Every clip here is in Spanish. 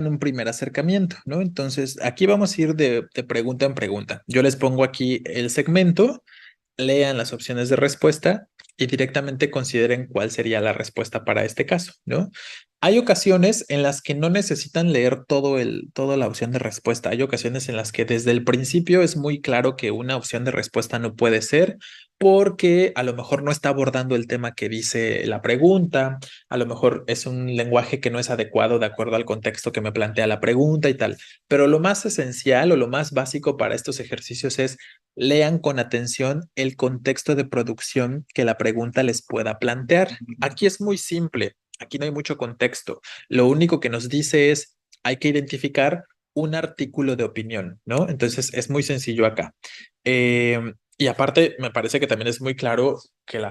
un primer acercamiento, ¿no? Entonces, aquí vamos a ir de pregunta en pregunta. Yo les pongo aquí el segmento, lean las opciones de respuesta y directamente consideren cuál sería la respuesta para este caso, ¿no? Hay ocasiones en las que no necesitan leer toda la opción de respuesta. Hay ocasiones en las que desde el principio es muy claro que una opción de respuesta no puede ser porque a lo mejor no está abordando el tema que dice la pregunta, a lo mejor es un lenguaje que no es adecuado de acuerdo al contexto que me plantea la pregunta y tal. Pero lo más esencial o lo más básico para estos ejercicios es lean con atención el contexto de producción que la pregunta les pueda plantear. Aquí es muy simple, aquí no hay mucho contexto. Lo único que nos dice es, hay que identificar un artículo de opinión, ¿no? Entonces es muy sencillo acá. Y aparte, me parece que también es muy claro que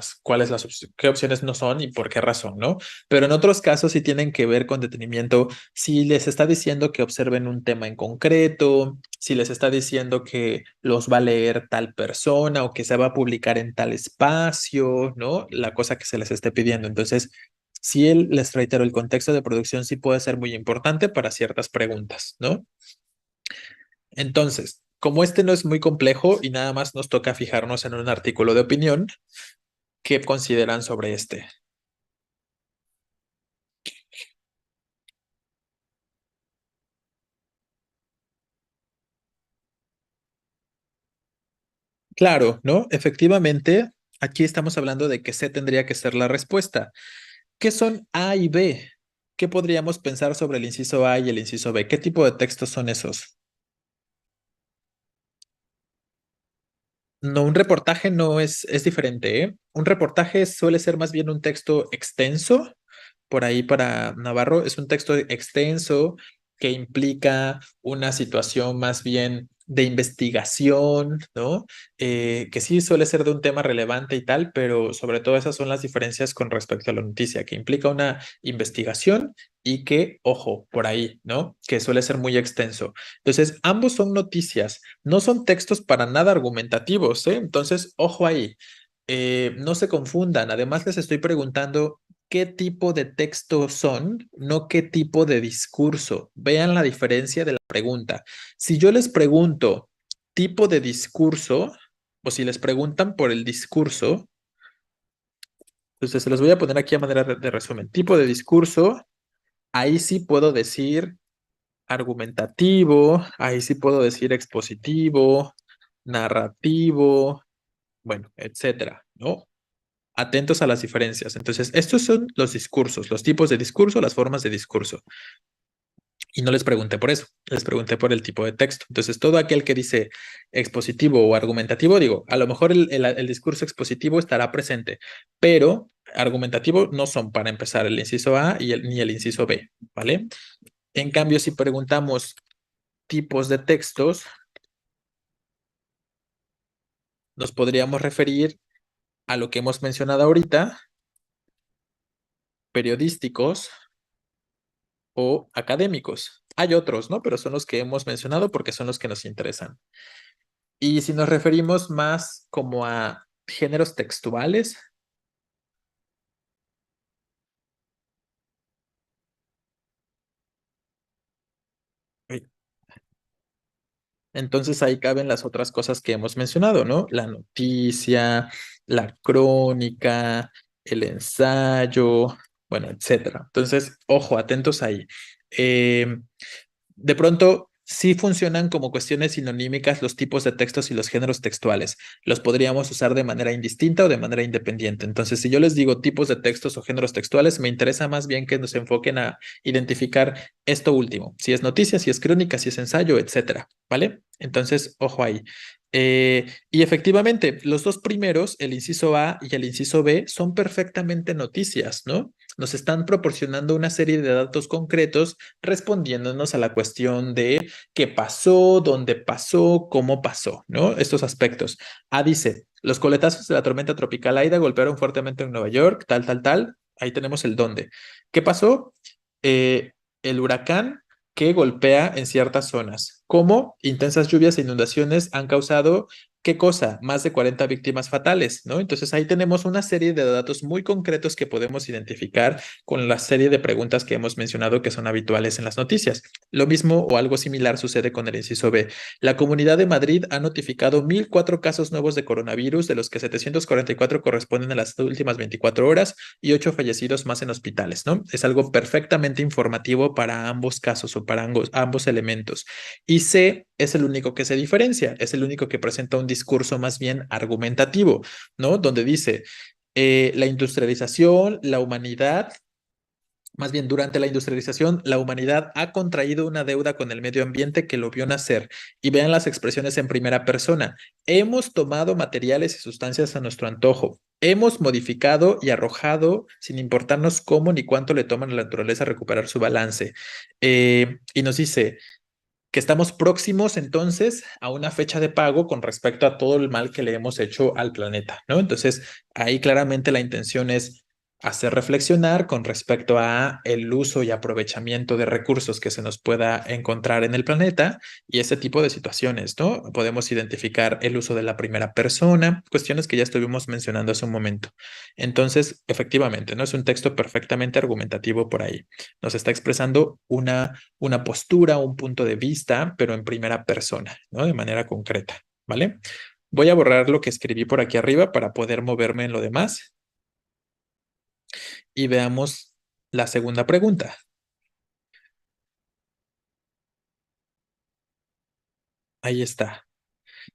qué opciones no son y por qué razón, ¿no? Pero en otros casos sí tienen que ver con detenimiento, si les está diciendo que observen un tema en concreto, si les está diciendo que los va a leer tal persona o que se va a publicar en tal espacio, ¿no? La cosa que se les esté pidiendo. Entonces, sí, les reitero, el contexto de producción sí puede ser muy importante para ciertas preguntas, ¿no? Entonces, como este no es muy complejo y nada más nos toca fijarnos en un artículo de opinión, ¿qué consideran sobre este? Claro, ¿no? Efectivamente, aquí estamos hablando de que C tendría que ser la respuesta. ¿Qué son A y B? ¿Qué podríamos pensar sobre el inciso A y el inciso B? ¿Qué tipo de textos son esos? No, un reportaje no es diferente, ¿eh? Un reportaje suele ser más bien un texto extenso. Por ahí para Navarro es un texto extenso que implica una situación más bien de investigación, ¿no? Que sí suele ser de un tema relevante y tal, pero sobre todo esas son las diferencias con respecto a la noticia, que implica una investigación y que, ojo, por ahí, ¿no? Que suele ser muy extenso. Entonces, ambos son noticias, no son textos para nada argumentativos, ¿eh? Entonces, ojo ahí. No se confundan. Además, les estoy preguntando qué tipo de texto son, no qué tipo de discurso. Vean la diferencia de la pregunta. Si yo les pregunto tipo de discurso, o si les preguntan por el discurso, entonces se los voy a poner aquí a manera de resumen. Tipo de discurso, ahí sí puedo decir argumentativo, ahí sí puedo decir expositivo, narrativo, bueno, etcétera, ¿no? Atentos a las diferencias. Entonces, estos son los discursos, los tipos de discurso, las formas de discurso. Y no les pregunté por eso, les pregunté por el tipo de texto. Entonces, todo aquel que dice expositivo o argumentativo, digo, a lo mejor el discurso expositivo estará presente, pero argumentativo no son para empezar el inciso A ni el inciso B, ¿vale? En cambio, si preguntamos tipos de textos, nos podríamos referir a lo que hemos mencionado ahorita, periodísticos o académicos. Hay otros, ¿no? Pero son los que hemos mencionado porque son los que nos interesan. Y si nos referimos más como a géneros textuales, eh, entonces ahí caben las otras cosas que hemos mencionado, ¿no? La noticia, la crónica, el ensayo, bueno, etcétera. Entonces, ojo, atentos ahí. Eh, De pronto, sí funcionan como cuestiones sinonímicas los tipos de textos y los géneros textuales. Los podríamos usar de manera indistinta o de manera independiente. Entonces, si yo les digo tipos de textos o géneros textuales, me interesa más bien que nos enfoquen a identificar esto último, si es noticia, si es crónica, si es ensayo, etcétera, ¿vale? Entonces, ojo ahí. Y efectivamente, los dos primeros, el inciso A y el inciso B, son perfectamente noticias, ¿no? Nos están proporcionando una serie de datos concretos respondiéndonos a la cuestión de qué pasó, dónde pasó, cómo pasó, ¿no? Estos aspectos. A dice, los coletazos de la tormenta tropical Aida golpearon fuertemente en Nueva York, tal, tal, tal. Ahí tenemos el dónde. ¿Qué pasó? El huracán que golpea en ciertas zonas. ¿Cómo? Intensas lluvias e inundaciones han causado ¿Qué cosa? Más de 40 víctimas fatales, ¿no? Entonces ahí tenemos una serie de datos muy concretos que podemos identificar con la serie de preguntas que hemos mencionado que son habituales en las noticias. Lo mismo o algo similar sucede con el inciso B. La Comunidad de Madrid ha notificado 1.004 casos nuevos de coronavirus, de los que 744 corresponden a las últimas 24 horas y 8 fallecidos más en hospitales, ¿no? Es algo perfectamente informativo para ambos casos o para ambos elementos. Y C es el único que se diferencia, es el único que presenta un discurso más bien argumentativo, ¿no? Donde dice, la industrialización, la humanidad, más bien durante la industrialización, la humanidad ha contraído una deuda con el medio ambiente que lo vio nacer. Y vean las expresiones en primera persona. Hemos tomado materiales y sustancias a nuestro antojo. Hemos modificado y arrojado sin importarnos cómo ni cuánto le toma a la naturaleza recuperar su balance. Y nos dice, que estamos próximos entonces a una fecha de pago con respecto a todo el mal que le hemos hecho al planeta, ¿no? Entonces, ahí claramente la intención es hacer reflexionar con respecto a el uso y aprovechamiento de recursos que se nos pueda encontrar en el planeta y ese tipo de situaciones, ¿no? Podemos identificar el uso de la primera persona, cuestiones que ya estuvimos mencionando hace un momento. Entonces, efectivamente, ¿no? Es un texto perfectamente argumentativo por ahí. Nos está expresando una postura, un punto de vista, pero en primera persona, ¿no? De manera concreta, ¿vale? Voy a borrar lo que escribí por aquí arriba para poder moverme en lo demás y veamos la segunda pregunta. Ahí está.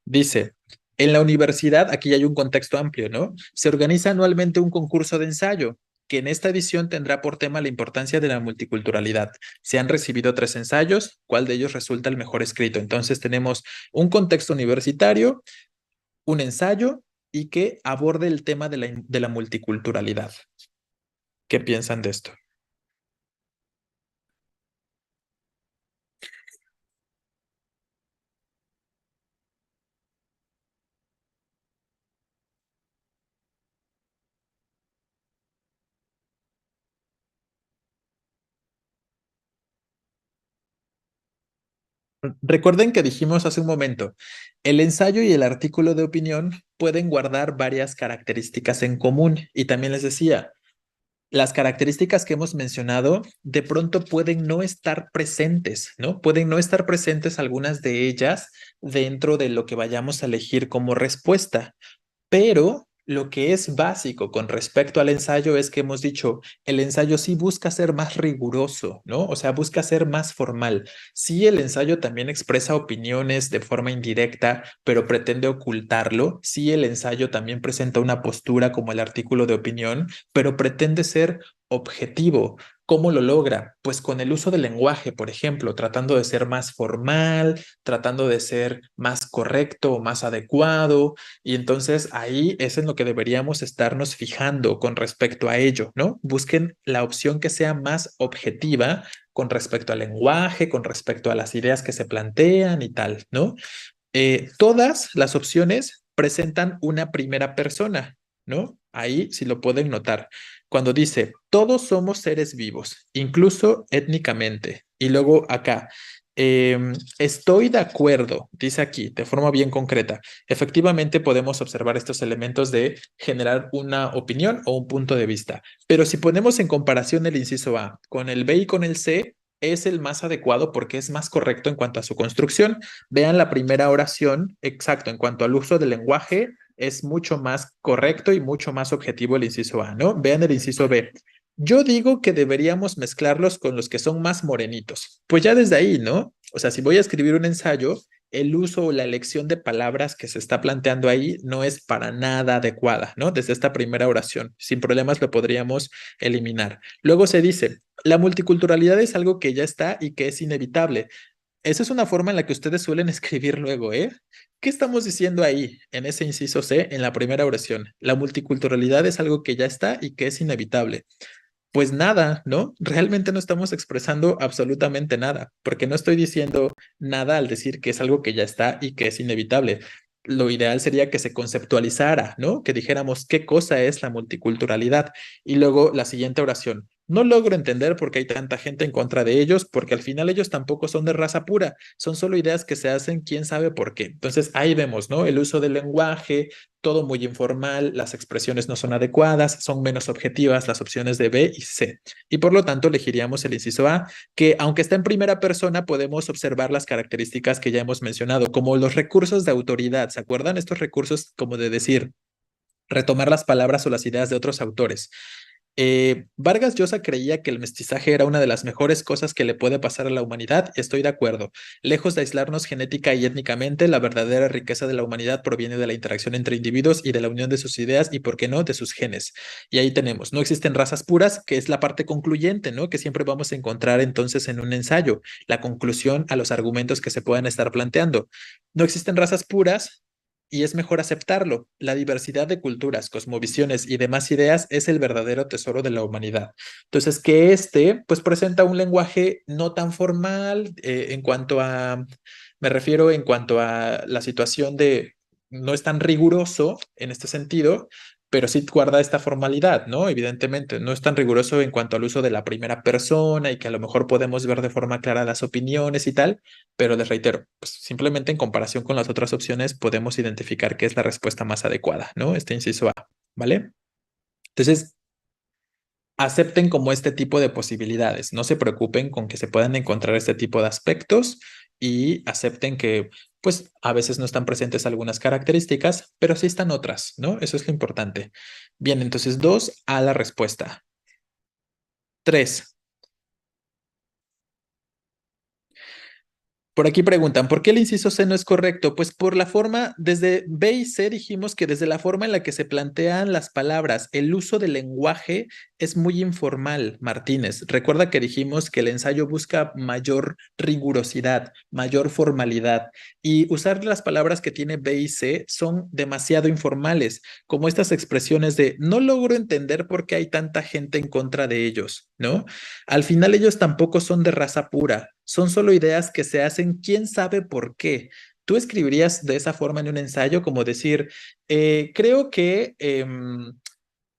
Dice, en la universidad, aquí hay un contexto amplio, ¿no? Se organiza anualmente un concurso de ensayo que en esta edición tendrá por tema la importancia de la multiculturalidad. Se han recibido 3 ensayos, ¿cuál de ellos resulta el mejor escrito? Entonces tenemos un contexto universitario, un ensayo y que aborde el tema de la multiculturalidad. ¿Qué piensan de esto? Recuerden que dijimos hace un momento, el ensayo y el artículo de opinión pueden guardar varias características en común. Y también les decía, las características que hemos mencionado de pronto pueden no estar presentes, ¿no? Pueden no estar presentes algunas de ellas dentro de lo que vayamos a elegir como respuesta. Pero lo que es básico con respecto al ensayo es que hemos dicho, el ensayo sí busca ser más riguroso, ¿no? O sea, busca ser más formal. Sí, el ensayo también expresa opiniones de forma indirecta, pero pretende ocultarlo. Sí, el ensayo también presenta una postura como el artículo de opinión, pero pretende ser objetivo. ¿Cómo lo logra? Pues con el uso del lenguaje, por ejemplo, tratando de ser más formal, tratando de ser más correcto o más adecuado, y entonces ahí es en lo que deberíamos estarnos fijando con respecto a ello, ¿no? Busquen la opción que sea más objetiva con respecto al lenguaje, con respecto a las ideas que se plantean y tal, ¿no? Todas las opciones presentan una primera persona, ¿no? Ahí sí lo pueden notar. Cuando dice, todos somos seres vivos, incluso étnicamente. Y luego acá, estoy de acuerdo, dice aquí, de forma bien concreta. Efectivamente podemos observar estos elementos de generar una opinión o un punto de vista. Pero si ponemos en comparación el inciso A con el B y con el C, es el más adecuado porque es más correcto en cuanto a su construcción. Vean la primera oración, exacto, en cuanto al uso del lenguaje, es mucho más correcto y mucho más objetivo el inciso A, ¿no? Vean el inciso B. Yo digo que deberíamos mezclarlos con los que son más morenitos. Pues ya desde ahí, ¿no? O sea, si voy a escribir un ensayo, el uso o la elección de palabras que se está planteando ahí no es para nada adecuada, ¿no? Desde esta primera oración, sin problemas lo podríamos eliminar. Luego se dice, la multiculturalidad es algo que ya está y que es inevitable. Esa es una forma en la que ustedes suelen escribir luego, ¿eh? ¿Qué estamos diciendo ahí en ese inciso C, en la primera oración? La multiculturalidad es algo que ya está y que es inevitable. Pues nada, ¿no? Realmente no estamos expresando absolutamente nada, porque no estoy diciendo nada al decir que es algo que ya está y que es inevitable. Lo ideal sería que se conceptualizara, ¿no? Que dijéramos qué cosa es la multiculturalidad. Y luego la siguiente oración. No logro entender por qué hay tanta gente en contra de ellos, porque al final ellos tampoco son de raza pura, son solo ideas que se hacen, quién sabe por qué. Entonces ahí vemos, ¿no? El uso del lenguaje, todo muy informal, las expresiones no son adecuadas, son menos objetivas las opciones de B y C. Y por lo tanto elegiríamos el inciso A, que aunque está en primera persona, podemos observar las características que ya hemos mencionado, como los recursos de autoridad. ¿Se acuerdan? Estos recursos como de decir, retomar las palabras o las ideas de otros autores. Vargas Llosa creía que el mestizaje era una de las mejores cosas que le puede pasar a la humanidad. Estoy de acuerdo. Lejos de aislarnos genética y étnicamente, la verdadera riqueza de la humanidad proviene de la interacción entre individuos y de la unión de sus ideas y, por qué no, de sus genes. Y ahí tenemos, no existen razas puras, que es la parte concluyente, ¿no? Que siempre vamos a encontrar entonces en un ensayo, la conclusión a los argumentos que se puedan estar planteando. No existen razas puras, y es mejor aceptarlo. La diversidad de culturas, cosmovisiones y demás ideas es el verdadero tesoro de la humanidad. Entonces, que pues presenta un lenguaje no tan formal en cuanto a, me refiero en cuanto a la situación de, no es tan riguroso en este sentido, pero sí guarda esta formalidad, ¿no? Evidentemente, no es tan riguroso en cuanto al uso de la primera persona y que a lo mejor podemos ver de forma clara las opiniones y tal, pero les reitero, pues simplemente en comparación con las otras opciones podemos identificar qué es la respuesta más adecuada, ¿no? Este inciso A, ¿vale? Entonces, acepten como este tipo de posibilidades, no se preocupen con que se puedan encontrar este tipo de aspectos y acepten que, pues, a veces no están presentes algunas características, pero sí están otras, ¿no? Eso es lo importante. Bien, entonces 2 a la respuesta. 3. Por aquí preguntan, ¿por qué el inciso C no es correcto? Pues por la forma, desde B y C dijimos que desde la forma en la que se plantean las palabras, el uso del lenguaje es muy informal, Martínez. Recuerda que dijimos que el ensayo busca mayor rigurosidad, mayor formalidad, y usar las palabras que tiene B y C son demasiado informales, como estas expresiones de no logro entender por qué hay tanta gente en contra de ellos, ¿no? Al final ellos tampoco son de raza pura, son solo ideas que se hacen, quién sabe por qué. ¿Tú escribirías de esa forma en un ensayo, como decir, creo que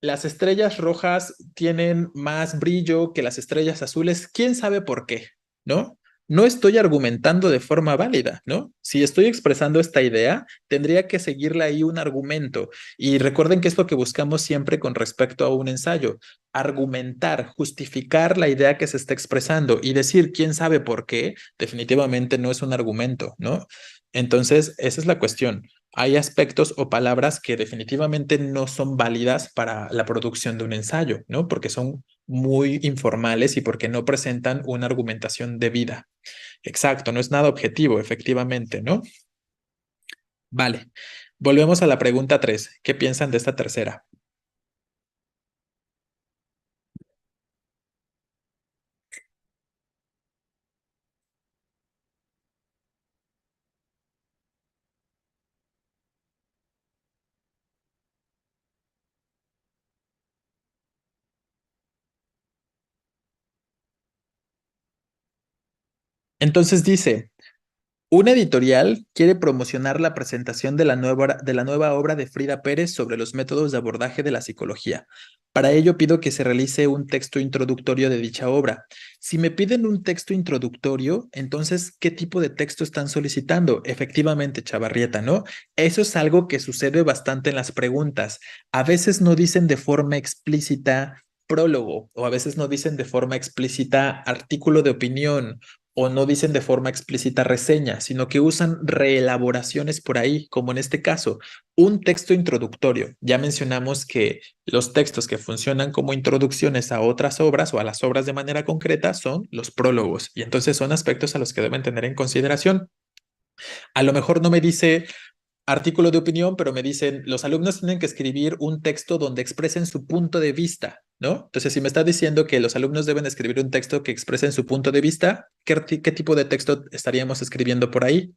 las estrellas rojas tienen más brillo que las estrellas azules, quién sabe por qué, ¿no? No estoy argumentando de forma válida, ¿no? Si estoy expresando esta idea, tendría que seguirle ahí un argumento. Y recuerden que es lo que buscamos siempre con respecto a un ensayo, argumentar, justificar la idea que se está expresando y decir quién sabe por qué, definitivamente no es un argumento, ¿no? Entonces, esa es la cuestión. Hay aspectos o palabras que definitivamente no son válidas para la producción de un ensayo, ¿no? Porque son muy informales y porque no presentan una argumentación debida. Exacto, no es nada objetivo, efectivamente, ¿no? Vale. Volvemos a la pregunta 3. ¿Qué piensan de esta tercera? Entonces dice, una editorial quiere promocionar la presentación de la nueva obra de Frida Pérez sobre los métodos de abordaje de la psicología. Para ello pido que se realice un texto introductorio de dicha obra. Si me piden un texto introductorio, entonces, ¿qué tipo de texto están solicitando? Efectivamente, Chavarrieta, ¿no? Eso es algo que sucede bastante en las preguntas. A veces no dicen de forma explícita prólogo o a veces no dicen de forma explícita artículo de opinión o no dicen de forma explícita reseña, sino que usan reelaboraciones por ahí, como en este caso, un texto introductorio. Ya mencionamos que los textos que funcionan como introducciones a otras obras o a las obras de manera concreta son los prólogos, y entonces son aspectos a los que deben tener en consideración. A lo mejor no me dice artículo de opinión, pero me dicen, los alumnos tienen que escribir un texto donde expresen su punto de vista, ¿no? Entonces, si me está diciendo que los alumnos deben escribir un texto que expresen su punto de vista, ¿qué tipo de texto estaríamos escribiendo por ahí?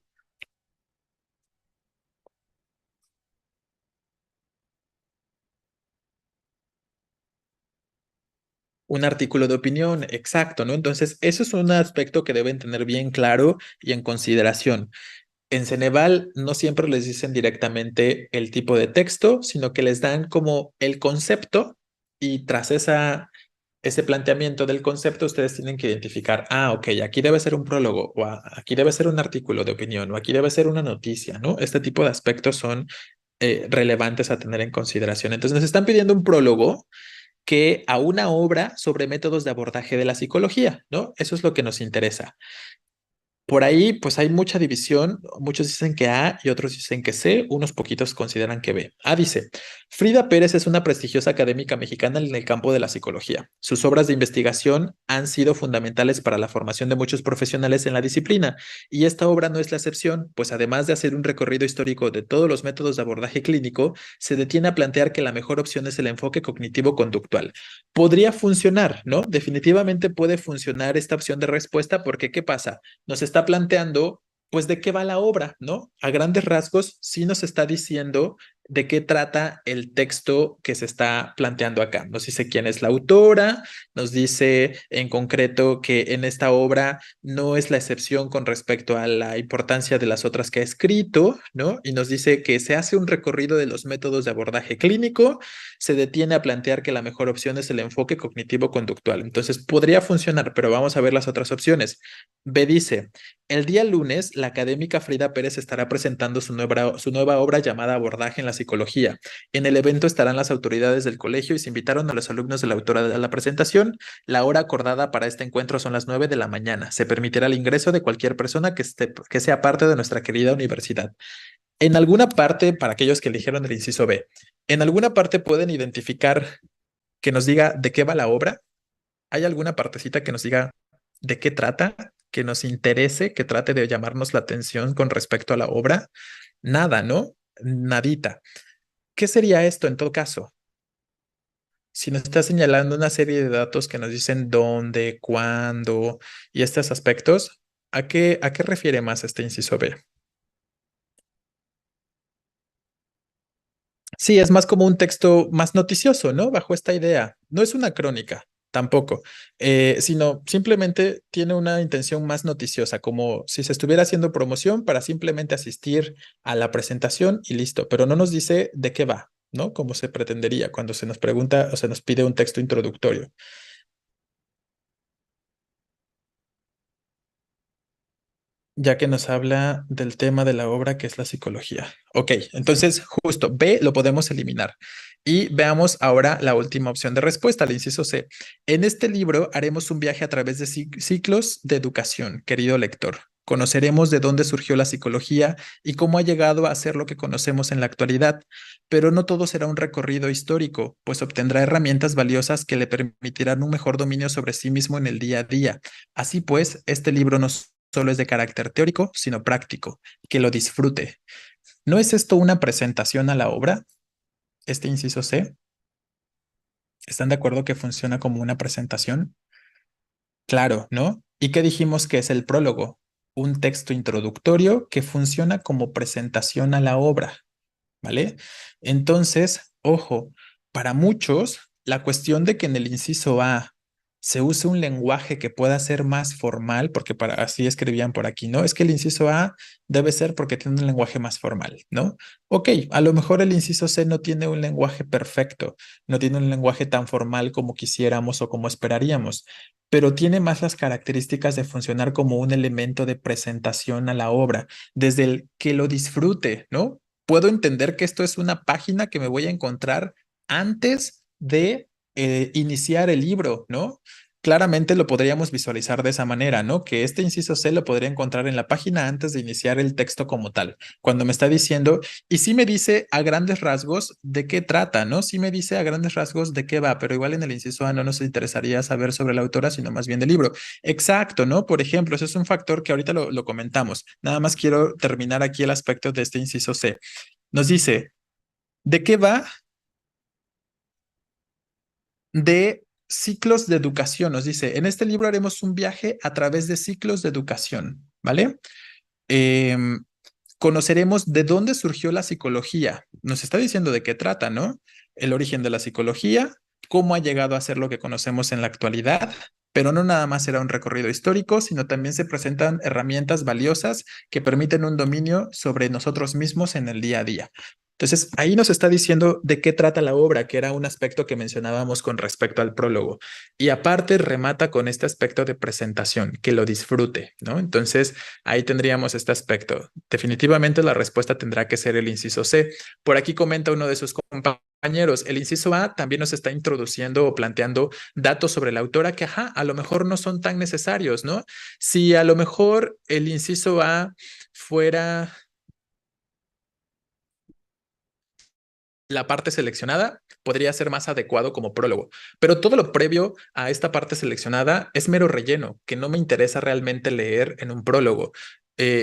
Un artículo de opinión, exacto, ¿no? Entonces, eso es un aspecto que deben tener bien claro y en consideración. En Ceneval no siempre les dicen directamente el tipo de texto, sino que les dan como el concepto y tras ese planteamiento del concepto, ustedes tienen que identificar, ok, aquí debe ser un prólogo, o aquí debe ser un artículo de opinión, o aquí debe ser una noticia, ¿no? Este tipo de aspectos son relevantes a tener en consideración. Entonces, nos están pidiendo un prólogo que a una obra sobre métodos de abordaje de la psicología, ¿no? Eso es lo que nos interesa. Por ahí, pues hay mucha división. Muchos dicen que A y otros dicen que C. Unos poquitos consideran que B. A dice, Frida Pérez es una prestigiosa académica mexicana en el campo de la psicología. Sus obras de investigación han sido fundamentales para la formación de muchos profesionales en la disciplina. Y esta obra no es la excepción, pues además de hacer un recorrido histórico de todos los métodos de abordaje clínico, se detiene a plantear que la mejor opción es el enfoque cognitivo-conductual. Podría funcionar, ¿no? Definitivamente puede funcionar esta opción de respuesta porque ¿qué pasa? Nos está planteando, pues, de qué va la obra, ¿no? A grandes rasgos, sí nos está diciendo de qué trata el texto que se está planteando acá. Nos dice quién es la autora, nos dice en concreto que en esta obra no es la excepción con respecto a la importancia de las otras que ha escrito, ¿no? Y nos dice que se hace un recorrido de los métodos de abordaje clínico, se detiene a plantear que la mejor opción es el enfoque cognitivo-conductual. Entonces, podría funcionar, pero vamos a ver las otras opciones. B dice, el día lunes, la académica Frida Pérez estará presentando su nueva obra llamada Abordaje en la Psicología. En el evento estarán las autoridades del colegio y se invitaron a los alumnos de la autora a la presentación. La hora acordada para este encuentro son las 9 de la mañana. Se permitirá el ingreso de cualquier persona que sea parte de nuestra querida universidad. En alguna parte, para aquellos que eligieron el inciso B, en alguna parte pueden identificar que nos diga de qué va la obra. ¿Hay alguna partecita que nos diga de qué trata, que nos interese, que trate de llamarnos la atención con respecto a la obra? Nada, ¿no? Nadita. ¿Qué sería esto en todo caso? Si nos está señalando una serie de datos que nos dicen dónde, cuándo y estos aspectos, a qué refiere más este inciso B? Sí, es más como un texto más noticioso, ¿no? Bajo esta idea. No es una crónica, tampoco, sino simplemente tiene una intención más noticiosa, como si se estuviera haciendo promoción para simplemente asistir a la presentación y listo, pero no nos dice de qué va, ¿no? Como se pretendería cuando se nos pregunta o se nos pide un texto introductorio. Ya que nos habla del tema de la obra que es la psicología. Ok, entonces justo B lo podemos eliminar. Y veamos ahora la última opción de respuesta, el inciso C. En este libro haremos un viaje a través de ciclos de educación, querido lector. Conoceremos de dónde surgió la psicología y cómo ha llegado a ser lo que conocemos en la actualidad. Pero no todo será un recorrido histórico, pues obtendrá herramientas valiosas que le permitirán un mejor dominio sobre sí mismo en el día a día. Así pues, este libro nos solo es de carácter teórico, sino práctico, que lo disfrute. ¿No es esto una presentación a la obra? Este inciso C. ¿Están de acuerdo que funciona como una presentación? Claro, ¿no? ¿Y qué dijimos que es el prólogo? Un texto introductorio que funciona como presentación a la obra. ¿Vale? Entonces, ojo, para muchos, la cuestión de que en el inciso A se use un lenguaje que pueda ser más formal, porque para así escribían por aquí, ¿no? Es que el inciso A debe ser porque tiene un lenguaje más formal, ¿no? Ok, a lo mejor el inciso C no tiene un lenguaje perfecto, no tiene un lenguaje tan formal como quisiéramos o como esperaríamos, pero tiene más las características de funcionar como un elemento de presentación a la obra, desde el que lo disfrute, ¿no? Puedo entender que esto es una página que me voy a encontrar antes de iniciar el libro, ¿no? Claramente lo podríamos visualizar de esa manera, ¿no? Que este inciso C lo podría encontrar en la página antes de iniciar el texto como tal, cuando me está diciendo, y sí me dice a grandes rasgos de qué trata, ¿no? Sí me dice a grandes rasgos de qué va, pero igual en el inciso A no nos interesaría saber sobre la autora, sino más bien del libro. Exacto, ¿no? Por ejemplo, ese es un factor que ahorita lo comentamos. Nada más quiero terminar aquí el aspecto de este inciso C. Nos dice, ¿de qué va? De ciclos de educación. Nos dice, en este libro haremos un viaje a través de ciclos de educación, ¿vale? Em, Conoceremos de dónde surgió la psicología. Nos está diciendo de qué trata, ¿no? El origen de la psicología, cómo ha llegado a ser lo que conocemos en la actualidad, pero no nada más será un recorrido histórico, sino también se presentan herramientas valiosas que permiten un dominio sobre nosotros mismos en el día a día. Entonces, ahí nos está diciendo de qué trata la obra, que era un aspecto que mencionábamos con respecto al prólogo. Y aparte remata con este aspecto de presentación, que lo disfrute, ¿no? Entonces, ahí tendríamos este aspecto. Definitivamente la respuesta tendrá que ser el inciso C. Por aquí comenta uno de sus compañeros, el inciso A también nos está introduciendo o planteando datos sobre la autora que, ajá, a lo mejor no son tan necesarios, ¿no? Si a lo mejor el inciso A fuera la parte seleccionada, podría ser más adecuado como prólogo, pero todo lo previo a esta parte seleccionada es mero relleno, que no me interesa realmente leer en un prólogo.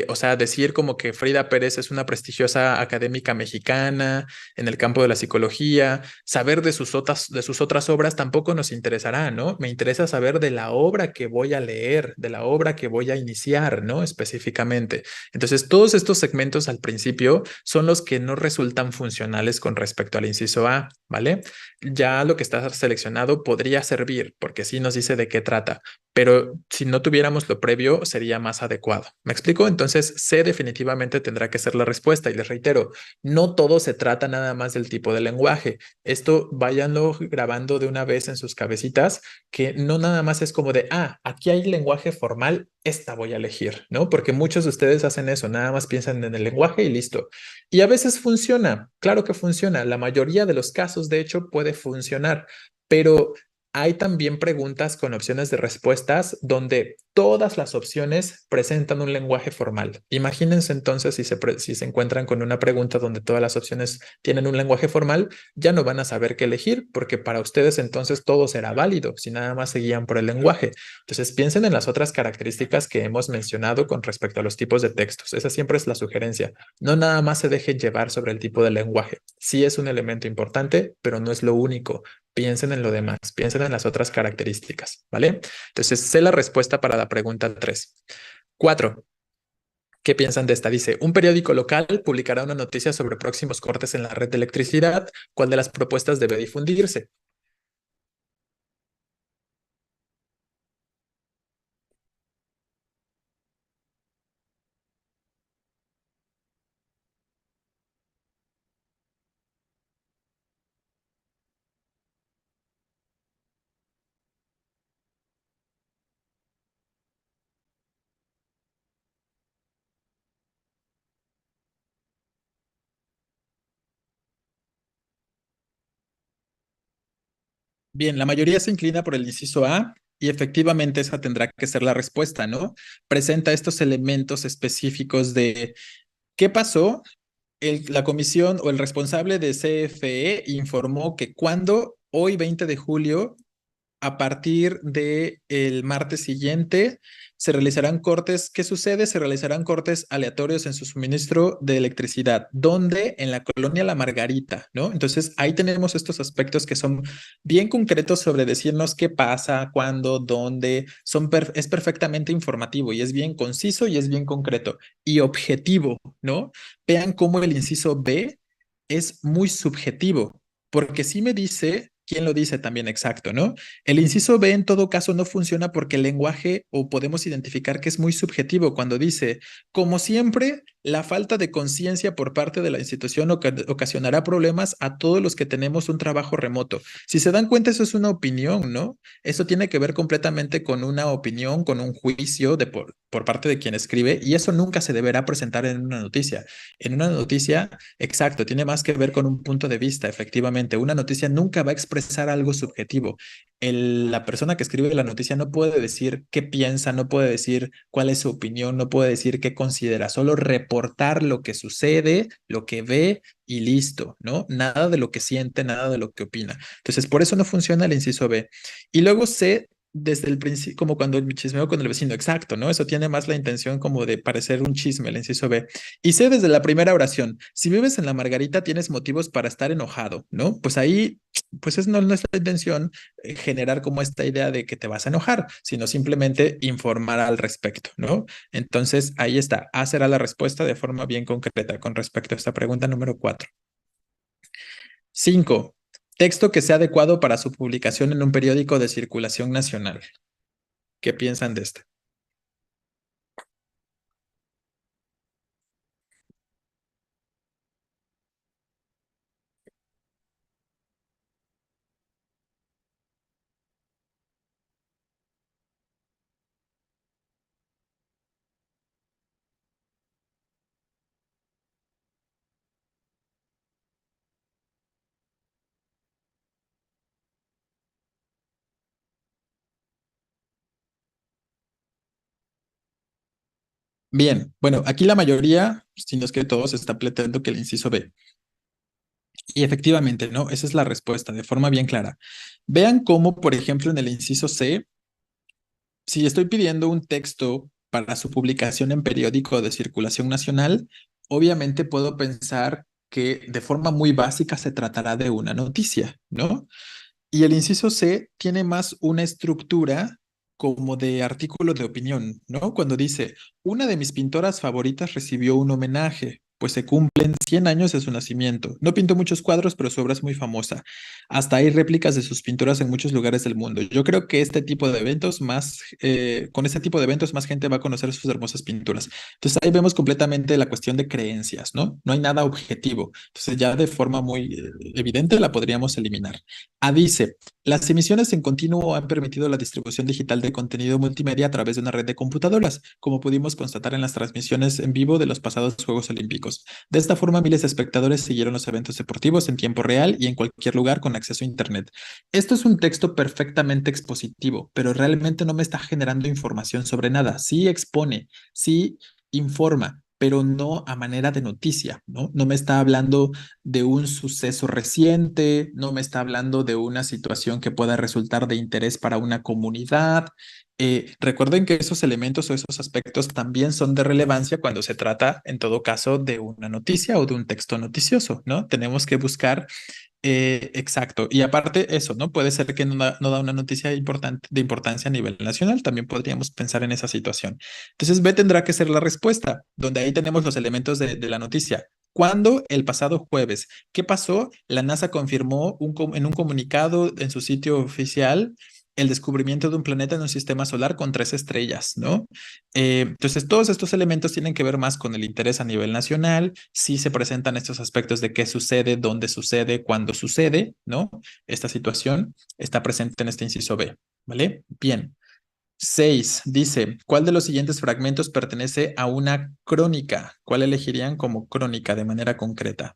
O sea, decir como que Frida Pérez es una prestigiosa académica mexicana en el campo de la psicología, saber de sus otras obras tampoco nos interesará, ¿no? Me interesa saber de la obra que voy a leer, de la obra que voy a iniciar, ¿no? Específicamente. Entonces, todos estos segmentos al principio son los que no resultan funcionales con respecto al inciso A, ¿vale? Ya lo que está seleccionado podría servir, porque sí nos dice de qué trata, pero si no tuviéramos lo previo, sería más adecuado. ¿Me explico? Entonces, C definitivamente tendrá que ser la respuesta. Y les reitero, no todo se trata nada más del tipo de lenguaje. Esto váyanlo grabando de una vez en sus cabecitas, que no nada más es como de, ah, aquí hay lenguaje formal, esta voy a elegir, ¿no? Porque muchos de ustedes hacen eso, nada más piensan en el lenguaje y listo. Y a veces funciona, claro que funciona, la mayoría de los casos, de hecho, puede funcionar, pero hay también preguntas con opciones de respuestas donde todas las opciones presentan un lenguaje formal. Imagínense entonces si se encuentran con una pregunta donde todas las opciones tienen un lenguaje formal, ya no van a saber qué elegir, porque para ustedes entonces todo será válido si nada más se guían por el lenguaje. Entonces piensen en las otras características que hemos mencionado con respecto a los tipos de textos. Esa siempre es la sugerencia. No nada más se dejen llevar sobre el tipo de lenguaje. Sí es un elemento importante, pero no es lo único. Piensen en lo demás, piensen en las otras características, ¿vale? Entonces, sé la respuesta para la pregunta 3. 4. ¿Qué piensan de esta? Dice, un periódico local publicará una noticia sobre próximos cortes en la red de electricidad. ¿Cuál de las propuestas debe difundirse? Bien, la mayoría se inclina por el inciso A y efectivamente esa tendrá que ser la respuesta, ¿no? Presenta estos elementos específicos de qué pasó. La comisión o el responsable de CFE informó que cuando hoy 20 de julio a partir de el martes siguiente se realizarán cortes. ¿Qué sucede? Se realizarán cortes aleatorios en su suministro de electricidad. ¿Dónde? En la colonia La Margarita, ¿no? Entonces ahí tenemos estos aspectos que son bien concretos sobre decirnos qué pasa, cuándo, dónde. Es perfectamente informativo y es bien conciso y es bien concreto y objetivo, ¿no? Vean cómo el inciso B es muy subjetivo, porque sí me dice, ¿quién lo dice también exacto, no? El inciso B en todo caso no funciona porque el lenguaje o podemos identificar que es muy subjetivo cuando dice, como siempre, la falta de conciencia por parte de la institución ocasionará problemas a todos los que tenemos un trabajo remoto. Si se dan cuenta, eso es una opinión, ¿no? Eso tiene que ver completamente con una opinión, con un juicio por parte de quien escribe y eso nunca se deberá presentar en una noticia. En una noticia, exacto, tiene más que ver con un punto de vista, efectivamente. Una noticia nunca va a expresar algo subjetivo. La persona que escribe la noticia no puede decir qué piensa, no puede decir cuál es su opinión, no puede decir qué considera, solo reportar lo que sucede, lo que ve y listo, ¿no? Nada de lo que siente, nada de lo que opina. Entonces, por eso no funciona el inciso B. Y luego C desde el principio, como cuando el chismeo con el vecino, exacto, ¿no? Eso tiene más la intención como de parecer un chisme, el inciso B. Y sé desde la primera oración, si vives en la Margarita tienes motivos para estar enojado, ¿no? Pues ahí, pues no es la intención generar como esta idea de que te vas a enojar, sino simplemente informar al respecto, ¿no? Entonces, ahí está, A será la respuesta de forma bien concreta con respecto a esta pregunta número 4. 5. Texto que sea adecuado para su publicación en un periódico de circulación nacional. ¿Qué piensan de esta? Bien, bueno, aquí la mayoría, si no es que todos, está planteando que el inciso B. Y efectivamente, ¿no? Esa es la respuesta, de forma bien clara. Vean cómo, por ejemplo, en el inciso C, si estoy pidiendo un texto para su publicación en periódico de circulación nacional, obviamente puedo pensar que de forma muy básica se tratará de una noticia, ¿no? Y el inciso C tiene más una estructura como de artículo de opinión, ¿no? Cuando dice, una de mis pintoras favoritas recibió un homenaje, pues se cumplen 100 años de su nacimiento. No pintó muchos cuadros, pero su obra es muy famosa. Hasta hay réplicas de sus pinturas en muchos lugares del mundo. Yo creo que este tipo de eventos más, con este tipo de eventos más gente va a conocer sus hermosas pinturas. Entonces ahí vemos completamente la cuestión de creencias, ¿no? No hay nada objetivo. Entonces ya de forma muy evidente la podríamos eliminar. A dice, las emisiones en continuo han permitido la distribución digital de contenido multimedia a través de una red de computadoras, como pudimos constatar en las transmisiones en vivo de los pasados Juegos Olímpicos. De esta forma, miles de espectadores siguieron los eventos deportivos en tiempo real y en cualquier lugar con acceso a Internet. Esto es un texto perfectamente expositivo, pero realmente no me está generando información sobre nada. Sí expone, sí informa, pero no a manera de noticia, ¿no? No me está hablando de un suceso reciente, no me está hablando de una situación que pueda resultar de interés para una comunidad. Recuerden que esos elementos o esos aspectos también son de relevancia cuando se trata, en todo caso, de una noticia o de un texto noticioso, ¿no? Tenemos que buscar exacto. Y aparte eso, ¿no? Puede ser que no da una noticia importante, de importancia a nivel nacional. También podríamos pensar en esa situación. Entonces, B tendrá que ser la respuesta, donde ahí tenemos los elementos de la noticia. ¿Cuándo? El pasado jueves. ¿Qué pasó? La NASA confirmó en un comunicado en su sitio oficial el descubrimiento de un planeta en un sistema solar con 3 estrellas, ¿no? Entonces, todos estos elementos tienen que ver más con el interés a nivel nacional, si se presentan estos aspectos de qué sucede, dónde sucede, cuándo sucede, ¿no? Esta situación está presente en este inciso B, ¿vale? Bien. 6 dice, ¿cuál de los siguientes fragmentos pertenece a una crónica? ¿Cuál elegirían como crónica de manera concreta?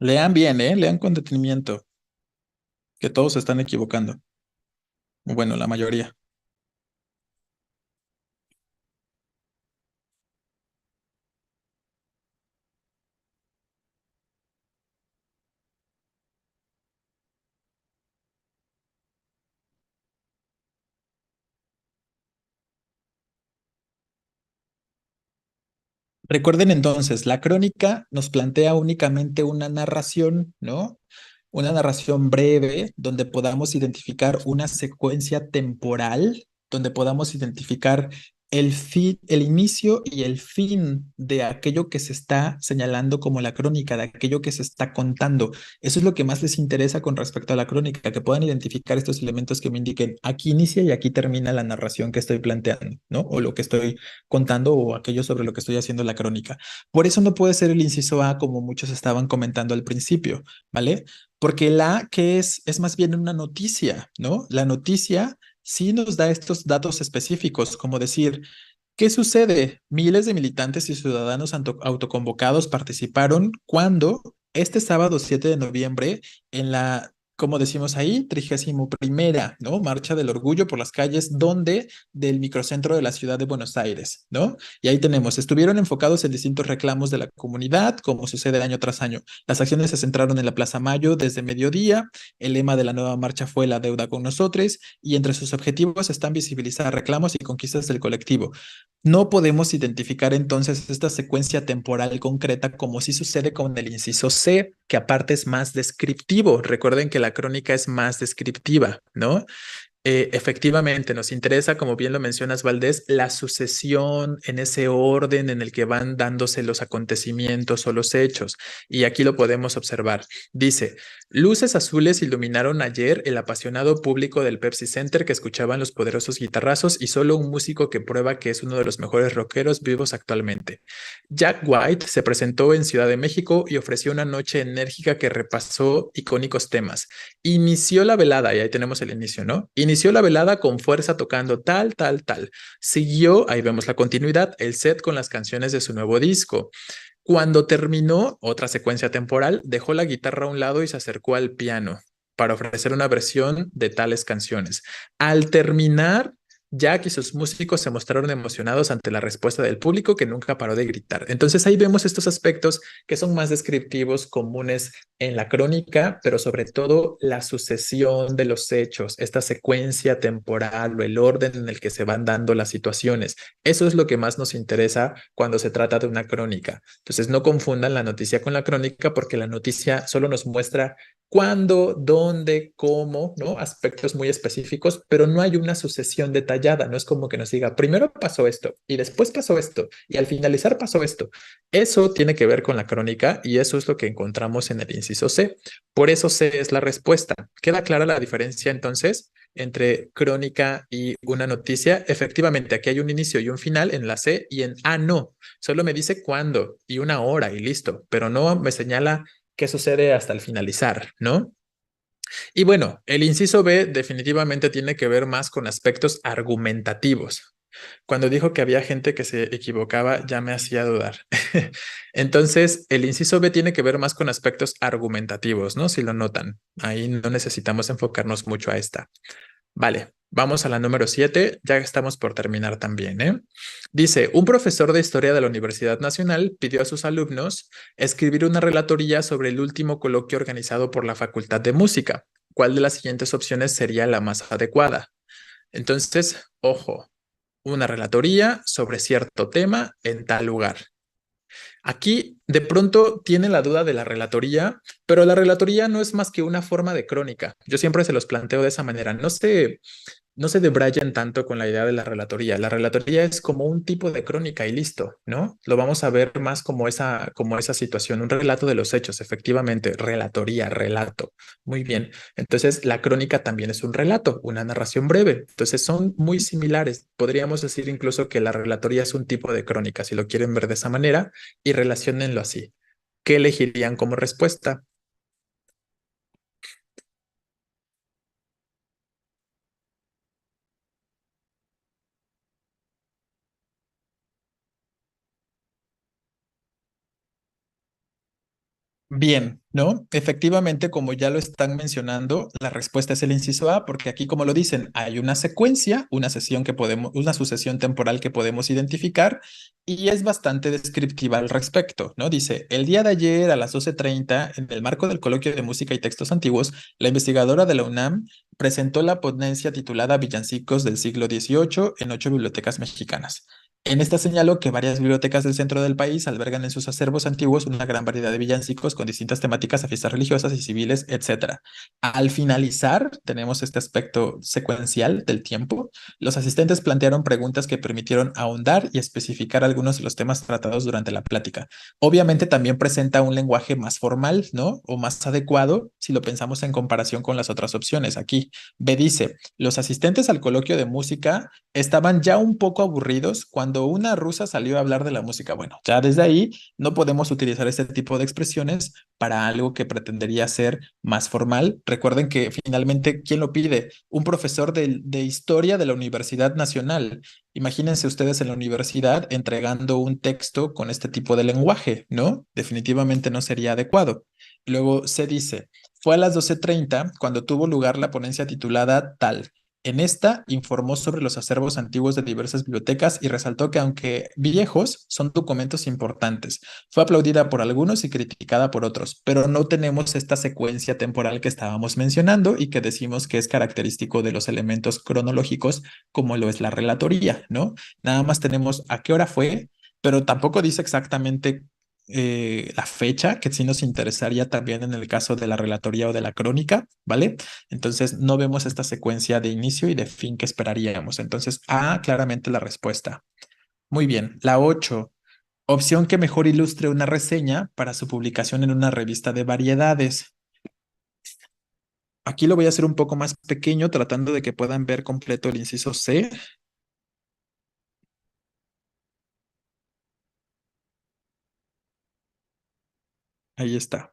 Lean bien, ¿eh? Lean con detenimiento, que todos se están equivocando. Bueno, la mayoría. Recuerden entonces, la crónica nos plantea únicamente una narración, ¿no? Una narración breve donde podamos identificar una secuencia temporal, donde podamos identificar el fin, el inicio y el fin de aquello que se está señalando como la crónica, de aquello que se está contando. Eso es lo que más les interesa con respecto a la crónica, que puedan identificar estos elementos que me indiquen aquí inicia y aquí termina la narración que estoy planteando, ¿no? O lo que estoy contando o aquello sobre lo que estoy haciendo la crónica. Por eso no puede ser el inciso A como muchos estaban comentando al principio, ¿vale? Porque la que es más bien una noticia, ¿no? La noticia sí nos da estos datos específicos, como decir, ¿qué sucede? Miles de militantes y ciudadanos autoconvocados participaron cuando este sábado 7 de noviembre en la, como decimos ahí, 31ª, ¿no? Marcha del Orgullo por las calles donde del microcentro de la ciudad de Buenos Aires, ¿no? Y ahí tenemos, estuvieron enfocados en distintos reclamos de la comunidad, como sucede año tras año. Las acciones se centraron en la Plaza Mayo desde mediodía. El lema de la nueva marcha fue la deuda con nosotros y entre sus objetivos están visibilizar reclamos y conquistas del colectivo. No podemos identificar entonces esta secuencia temporal concreta como si sucede con el inciso C, que aparte es más descriptivo. Recuerden que la crónica es más descriptiva, ¿no? Efectivamente, nos interesa, como bien lo mencionas, Valdés, la sucesión en ese orden en el que van dándose los acontecimientos o los hechos. Y aquí lo podemos observar. Dice, luces azules iluminaron ayer el apasionado público del Pepsi Center que escuchaban los poderosos guitarrazos y solo un músico que prueba que es uno de los mejores rockeros vivos actualmente. Jack White se presentó en Ciudad de México y ofreció una noche enérgica que repasó icónicos temas. Inició la velada, y ahí tenemos el inicio, ¿no? Inició la velada con fuerza tocando tal, tal, tal. Siguió, ahí vemos la continuidad, el set con las canciones de su nuevo disco. Cuando terminó, otra secuencia temporal, dejó la guitarra a un lado y se acercó al piano para ofrecer una versión de tales canciones. Al terminar, Jack y sus músicos se mostraron emocionados ante la respuesta del público que nunca paró de gritar. Entonces ahí vemos estos aspectos que son más descriptivos, comunes en la crónica, pero sobre todo la sucesión de los hechos, esta secuencia temporal o el orden en el que se van dando las situaciones. Eso es lo que más nos interesa cuando se trata de una crónica. Entonces no confundan la noticia con la crónica porque la noticia solo nos muestra cuándo, dónde, cómo, ¿no? Aspectos muy específicos, pero no hay una sucesión detallada, no es como que nos diga, primero pasó esto y después pasó esto y al finalizar pasó esto. Eso tiene que ver con la crónica y eso es lo que encontramos en el inciso C. Por eso C es la respuesta. ¿Queda clara la diferencia entonces entre crónica y una noticia? Efectivamente, aquí hay un inicio y un final en la C y en A no. Solo me dice cuándo y una hora y listo, pero no me señala qué sucede hasta el finalizar, ¿no? Y bueno, el inciso B definitivamente tiene que ver más con aspectos argumentativos. Cuando dijo que había gente que se equivocaba, ya me hacía dudar. Entonces, el inciso B tiene que ver más con aspectos argumentativos, ¿no? Si lo notan, ahí no necesitamos enfocarnos mucho a esta. Vale, vamos a la número 7, ya estamos por terminar también, ¿eh? Dice, un profesor de historia de la Universidad Nacional pidió a sus alumnos escribir una relatoría sobre el último coloquio organizado por la Facultad de Música. ¿Cuál de las siguientes opciones sería la más adecuada? Entonces, ojo, una relatoría sobre cierto tema en tal lugar. Aquí de pronto tiene la duda de la relatoría, pero la relatoría no es más que una forma de crónica. Yo siempre se los planteo de esa manera. No se debrayen tanto con la idea de la relatoría. La relatoría es como un tipo de crónica y listo, ¿no? Lo vamos a ver más como esa situación, un relato de los hechos, efectivamente, relatoría, relato. Muy bien. Entonces, la crónica también es un relato, una narración breve. Entonces, son muy similares. Podríamos decir incluso que la relatoría es un tipo de crónica, si lo quieren ver de esa manera, y relaciónenlo así. ¿Qué elegirían como respuesta? Bien, ¿no? Efectivamente, como ya lo están mencionando, la respuesta es el inciso A, porque aquí, como lo dicen, hay una secuencia, una sucesión temporal que podemos identificar y es bastante descriptiva al respecto, ¿no? Dice, el día de ayer a las 12:30, en el marco del coloquio de música y textos antiguos, la investigadora de la UNAM presentó la ponencia titulada Villancicos del siglo XVIII en 8 bibliotecas mexicanas. En esta señaló que varias bibliotecas del centro del país albergan en sus acervos antiguos una gran variedad de villancicos con distintas temáticas a fiestas religiosas y civiles, etcétera. Al finalizar, tenemos este aspecto secuencial del tiempo. Los asistentes plantearon preguntas que permitieron ahondar y especificar algunos de los temas tratados durante la plática. Obviamente también presenta un lenguaje más formal, ¿no? O más adecuado si lo pensamos en comparación con las otras opciones. Aquí B dice, los asistentes al coloquio de música estaban ya un poco aburridos cuando una rusa salió a hablar de la música. Bueno, ya desde ahí no podemos utilizar este tipo de expresiones para algo que pretendería ser más formal. Recuerden que finalmente, ¿quién lo pide? Un profesor de historia de la Universidad Nacional. Imagínense ustedes en la universidad entregando un texto con este tipo de lenguaje, ¿no? Definitivamente no sería adecuado. Luego se dice, fue a las 12:30 cuando tuvo lugar la ponencia titulada Tal. En esta informó sobre los acervos antiguos de diversas bibliotecas y resaltó que aunque viejos, son documentos importantes. Fue aplaudida por algunos y criticada por otros, pero no tenemos esta secuencia temporal que estábamos mencionando y que decimos que es característico de los elementos cronológicos, como lo es la relatoría, ¿no? Nada más tenemos a qué hora fue, pero tampoco dice exactamente la fecha, que sí nos interesaría también en el caso de la relatoría o de la crónica, ¿vale? Entonces no vemos esta secuencia de inicio y de fin que esperaríamos. Entonces, A, claramente la respuesta. Muy bien. La 8, opción que mejor ilustre una reseña para su publicación en una revista de variedades. Aquí lo voy a hacer un poco más pequeño, tratando de que puedan ver completo el inciso C. Ahí está.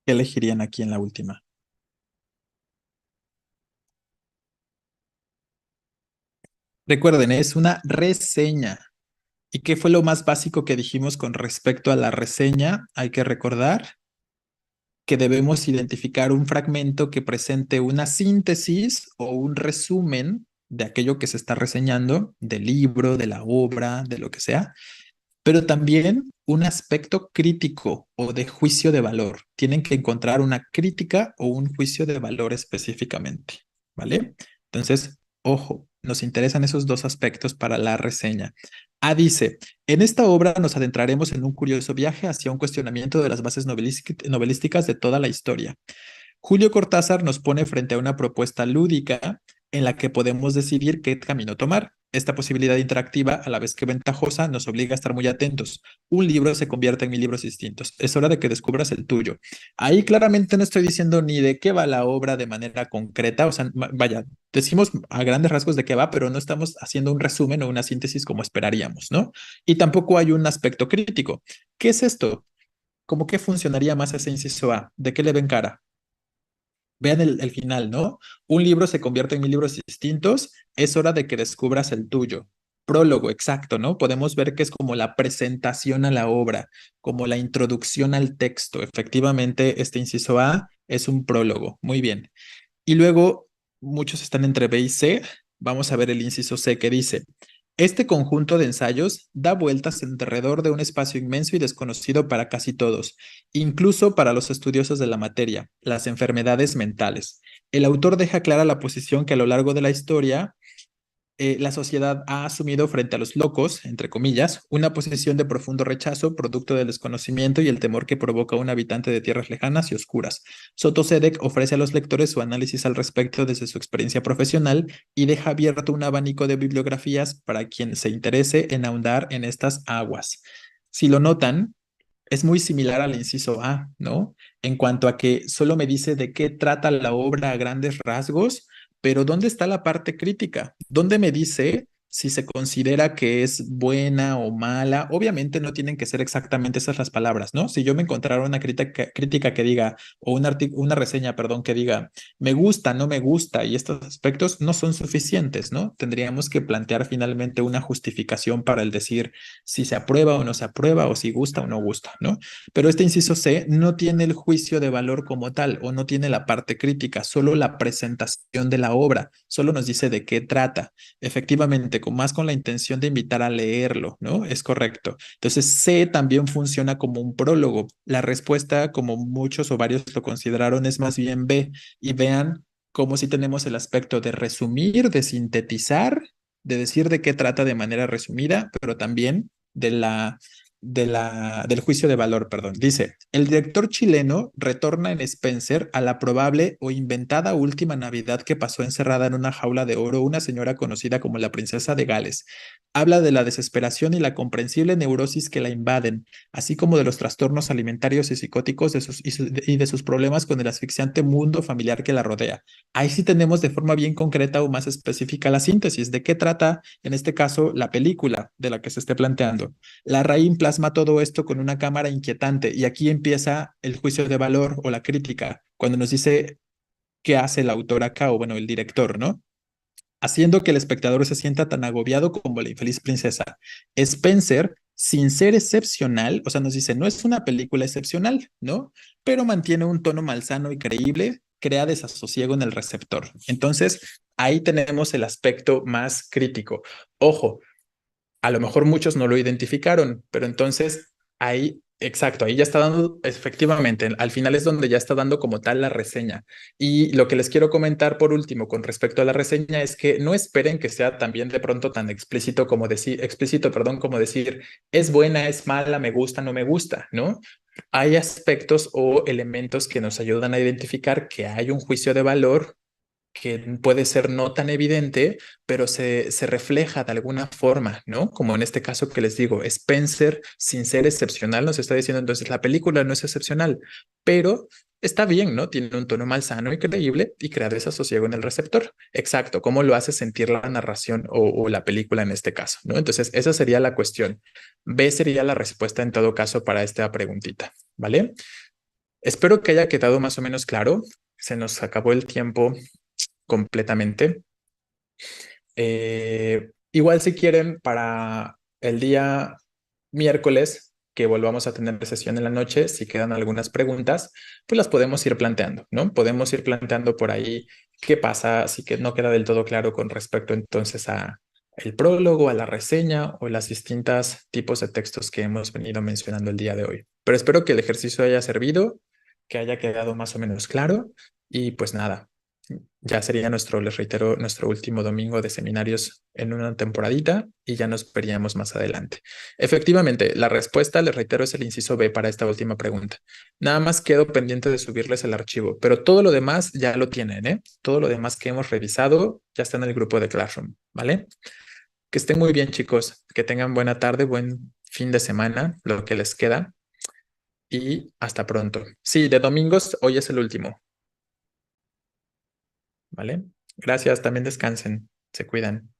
¿Qué elegirían aquí en la última? Recuerden, es una reseña. ¿Y qué fue lo más básico que dijimos con respecto a la reseña? Hay que recordar que debemos identificar un fragmento que presente una síntesis o un resumen de aquello que se está reseñando, del libro, de la obra, de lo que sea, pero también un aspecto crítico o de juicio de valor. Tienen que encontrar una crítica o un juicio de valor específicamente, ¿vale? Entonces, ojo, nos interesan esos dos aspectos para la reseña. A dice, en esta obra nos adentraremos en un curioso viaje hacia un cuestionamiento de las bases novelísticas de toda la historia. Julio Cortázar nos pone frente a una propuesta lúdica en la que podemos decidir qué camino tomar. Esta posibilidad interactiva, a la vez que ventajosa, nos obliga a estar muy atentos. Un libro se convierte en mil libros distintos. Es hora de que descubras el tuyo. Ahí claramente no estoy diciendo ni de qué va la obra de manera concreta, o sea, vaya, decimos a grandes rasgos de qué va, pero no estamos haciendo un resumen o una síntesis como esperaríamos, ¿no? Y tampoco hay un aspecto crítico. ¿Qué es esto? ¿Cómo que funcionaría más ese inciso A? ¿De qué le ven cara? Vean el final, ¿no? Un libro se convierte en mil libros distintos, es hora de que descubras el tuyo. Prólogo, exacto, ¿no? Podemos ver que es como la presentación a la obra, como la introducción al texto. Efectivamente, este inciso A es un prólogo. Muy bien. Y luego, muchos están entre B y C. Vamos a ver el inciso C que dice, este conjunto de ensayos da vueltas alrededor de un espacio inmenso y desconocido para casi todos, incluso para los estudiosos de la materia, las enfermedades mentales. El autor deja clara la posición que a lo largo de la historia la sociedad ha asumido frente a los locos, entre comillas, una posición de profundo rechazo, producto del desconocimiento y el temor que provoca un habitante de tierras lejanas y oscuras. Soto Sedek ofrece a los lectores su análisis al respecto desde su experiencia profesional y deja abierto un abanico de bibliografías para quien se interese en ahondar en estas aguas. Si lo notan, es muy similar al inciso A, ¿no? En cuanto a que solo me dice de qué trata la obra a grandes rasgos, pero ¿dónde está la parte crítica? ¿Dónde me dice si se considera que es buena o mala? Obviamente no tienen que ser exactamente esas las palabras, ¿no? Si yo me encontrara una crítica que diga, o una reseña, perdón, que diga, me gusta, no me gusta, y estos aspectos no son suficientes, ¿no? Tendríamos que plantear finalmente una justificación para el decir si se aprueba o no se aprueba, o si gusta o no gusta, ¿no? Pero este inciso C no tiene el juicio de valor como tal, o no tiene la parte crítica, solo la presentación de la obra, solo nos dice de qué trata. Efectivamente, más con la intención de invitar a leerlo, ¿no? Es correcto. Entonces, C también funciona como un prólogo. La respuesta, como muchos o varios lo consideraron, es más bien B. Y vean cómo si tenemos el aspecto de resumir, de sintetizar, de decir de qué trata de manera resumida, pero también del juicio de valor, perdón. Dice, el director chileno retorna en Spencer a la probable o inventada última Navidad que pasó encerrada en una jaula de oro una señora conocida como la princesa de Gales. Habla de la desesperación y la comprensible neurosis que la invaden, así como de los trastornos alimentarios y psicóticos y de sus problemas con el asfixiante mundo familiar que la rodea. Ahí sí tenemos de forma bien concreta o más específica la síntesis de qué trata, en este caso, la película de la que se esté planteando. La Larraín plasma todo esto con una cámara inquietante y aquí empieza el juicio de valor o la crítica, cuando nos dice qué hace el autor acá o bueno, el director, ¿no? haciendo que el espectador se sienta tan agobiado como la infeliz princesa. Spencer, sin ser excepcional, o sea, nos dice, no es una película excepcional, ¿no? Pero mantiene un tono malsano y creíble, crea desasosiego en el receptor. Entonces, ahí tenemos el aspecto más crítico. Ojo, a lo mejor muchos no lo identificaron, pero entonces ahí, exacto, ahí ya está dando, efectivamente, al final es donde ya está dando como tal la reseña. Y lo que les quiero comentar por último con respecto a la reseña es que no esperen que sea también de pronto tan explícito como decir, explícito, perdón, como decir, es buena, es mala, me gusta, no me gusta, ¿no? Hay aspectos o elementos que nos ayudan a identificar que hay un juicio de valor que puede ser no tan evidente, pero se refleja de alguna forma, ¿no? Como en este caso que les digo, Spencer, sin ser excepcional, nos está diciendo entonces la película no es excepcional, pero está bien, ¿no? Tiene un tono malsano y creíble y crea desasosiego en el receptor. Exacto, ¿cómo lo hace sentir la narración o la película en este caso, ¿no? Entonces, esa sería la cuestión. B sería la respuesta en todo caso para esta preguntita, ¿vale? Espero que haya quedado más o menos claro. Se nos acabó el tiempo completamente. Igual si quieren para el día miércoles que volvamos a tener sesión en la noche, si quedan algunas preguntas, pues las podemos ir planteando, ¿no? Podemos ir planteando por ahí qué pasa si que no queda del todo claro con respecto entonces a el prólogo, a la reseña o las distintas tipos de textos que hemos venido mencionando el día de hoy. Pero espero que el ejercicio haya servido, que haya quedado más o menos claro y pues nada, ya sería nuestro, les reitero, nuestro último domingo de seminarios en una temporadita y ya nos veríamos más adelante. Efectivamente, la respuesta, les reitero, es el inciso B para esta última pregunta. Nada más quedo pendiente de subirles el archivo, pero todo lo demás ya lo tienen, ¿eh? Todo lo demás que hemos revisado ya está en el grupo de Classroom, ¿vale? Que estén muy bien, chicos, que tengan buena tarde, buen fin de semana, lo que les queda y hasta pronto. Sí, de domingos, hoy es el último, ¿vale? Gracias, también descansen, se cuidan.